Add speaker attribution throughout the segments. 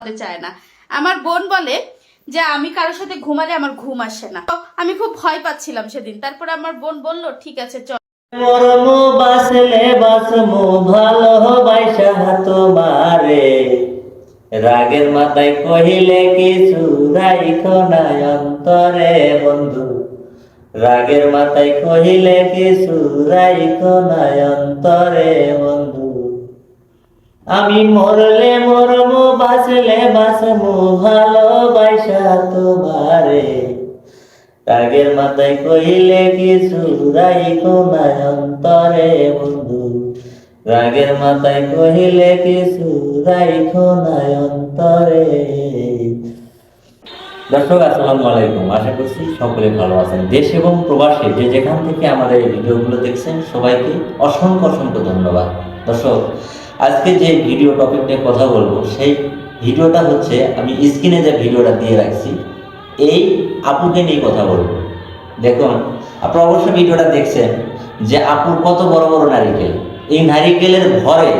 Speaker 1: ঘুমাতে চায় না। আমার বোন বলে যে আমি কারোর সাথে ঘুমালে আমার ঘুম আসে না। তো আমি খুব ভয় পাচ্ছিলাম সেদিন। তারপরে আমার বোন বলল ঠিক আছে চল।
Speaker 2: মরমো বাসলে বাসমো ভালোবাসা তোমারে, রাগের মাথায় কহিলে কিছু রাইখো না অন্তরে বন্ধু, রাগের মাথায় কহিলে কিছু রাইখো না অন্তরে বন্ধু। আমি মরলে মরমো বাসলে বাসমো ভালোবাসা তোমারে, রাগের মাথায় কহিলে কিছু রাইখো না অন্তরে বন্ধু, রাগের মাথায় কহিলে কিছু রাইখো না অন্তরে। দর্শক আসসালামু আলাইকুম, আশা করছি সকলে ভালো আছেন। দেশ এবং প্রবাসে যে যেখান থেকে আমাদের এই ভিডিওগুলো দেখছেন সবাইকে অসংখ্য অসংখ্য ধন্যবাদ। দর্শক আজকে যে ভিডিও টপিক নিয়ে কথা বলবো সেই ভিডিওটা হচ্ছে, আমি স্ক্রিনে যে ভিডিওটা দিয়ে রাখছি এই আপুকে নিয়ে কথা বলবো। দেখুন আপনারা অবশ্যই ভিডিওটা দেখছেন যে আপুর কত বড় বড় নারিকেল, এই নারিকেলের ভরে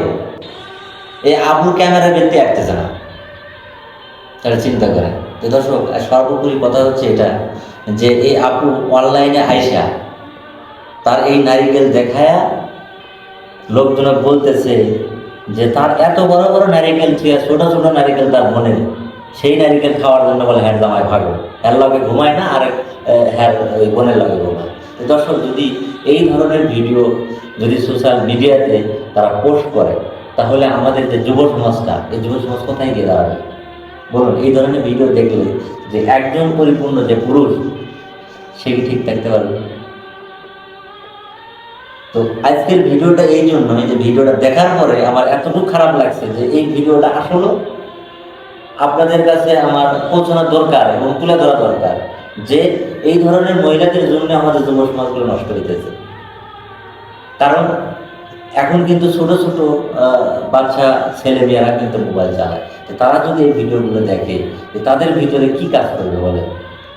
Speaker 2: এই আপুর ক্যামেরা দেখতে আসতেছে না, তাহলে চিন্তা করেন। তো দর্শক সর্বোপরি কথা হচ্ছে এটা যে এই আপু অনলাইনে আইসা তার এই নারিকেল দেখায়া লোকজন বলতেছে যে তার এত বড় বড় নারিকেল ছুঁয়া ছোট ছোট নারিকেল তার বোনের, সেই নারিকেল খাওয়ার জন্য বলে হ্যাঁ জামাই ভাগো, হ্যার লগে ঘুমায় না আর হ্যার বোনের লগে ঘুমায়। তো দর্শক যদি এই ধরনের ভিডিও যদি সোশ্যাল মিডিয়াতে তারা পোস্ট করে তাহলে আমাদের যে যুব সমাজটা, এই যুব সমাজ কোথায় গিয়ে দাঁড়াবে বলুন? এই ধরনের ভিডিও দেখলে যে একজন পরিপূর্ণ যে পুরুষ সে কি ঠিক থাকতে পারবে? তো আজকের ভিডিওটা এই জন্য, যে ভিডিওটা দেখার পরে আমার এতটুকু খারাপ লাগছে যে এই ভিডিওটা আসলে আপনাদের কাছে আমার পৌঁছানোর দরকার এবং তুলে ধরা দরকার যে এই ধরনের মহিলাদের জন্য আমাদের যুব সমাজগুলো নষ্ট হইতেছে। কারণ এখন কিন্তু ছোট ছোট বাচ্চা ছেলে মেয়েরা কিন্তু মোবাইল চালায়। তারা যদি এই ভিডিওগুলো দেখে তাদের ভিতরে কি কাজ করবে বলে?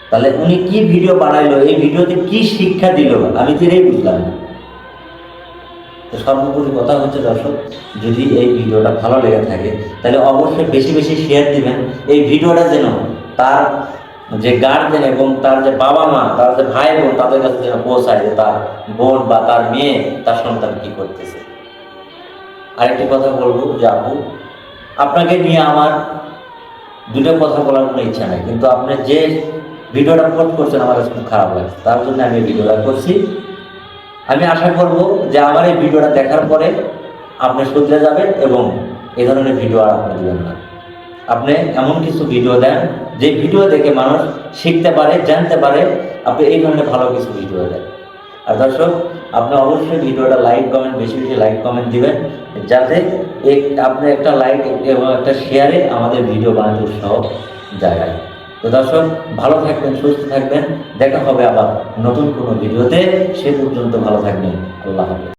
Speaker 2: তাহলে উনি কি ভিডিও বানাইলো, এই ভিডিওতে কি শিক্ষা দিল, আমি তো এটাই বুঝলাম না। তো সর্বোপরি কথা হচ্ছে দর্শক, যদি এই ভিডিওটা ভালো লেগে থাকে তাহলে অবশ্যই বেশি বেশি শেয়ার দিবেন। এই ভিডিওটা যেন তার যে গার্জেন এবং তার যে বাবা মা, তার যে ভাই বোন, তাদের কাছে যেন পৌঁছায় যে তার বোন বা তার মেয়ে, তার সন্তান কি করতেছে। আরেকটি কথা বলবো যে আপু, আপনাকে নিয়ে আমার দুটো কথা বলার কোনো ইচ্ছা নেই, কিন্তু আপনি যে ভিডিওটা পোস্ট করছেন আমার কাছে খুব খারাপ লাগছে, তার জন্য আমি এই ভিডিওটা করছি। আমি আশা করব যে আমার এই ভিডিওটা দেখার পরে আপনি শুধরে যাবেন এবং এই ধরনের ভিডিও আর আপনি দেবেন না। আপনি এমন কিছু ভিডিও দেন যে ভিডিও দেখে মানুষ শিখতে পারে, জানতে পারে, আপনি এই ধরনের ভালো কিছু ভিডিও দেন। আর দর্শক আপনি অবশ্যই ভিডিওটা লাইক কমেন্ট, বেশি বেশি লাইক কমেন্ট দিবেন, যাতে আপনি একটা লাইক এবং একটা শেয়ারে আমাদের ভিডিও বানাতে উৎসাহ জায়গায়। তো দর্শক ভালো থাকবেন, সুস্থ থাকবেন, দেখা হবে আবার নতুন কোনো ভিডিওতে। সে পর্যন্ত ভালো থাকবেন, আল্লাহ হাফেজ।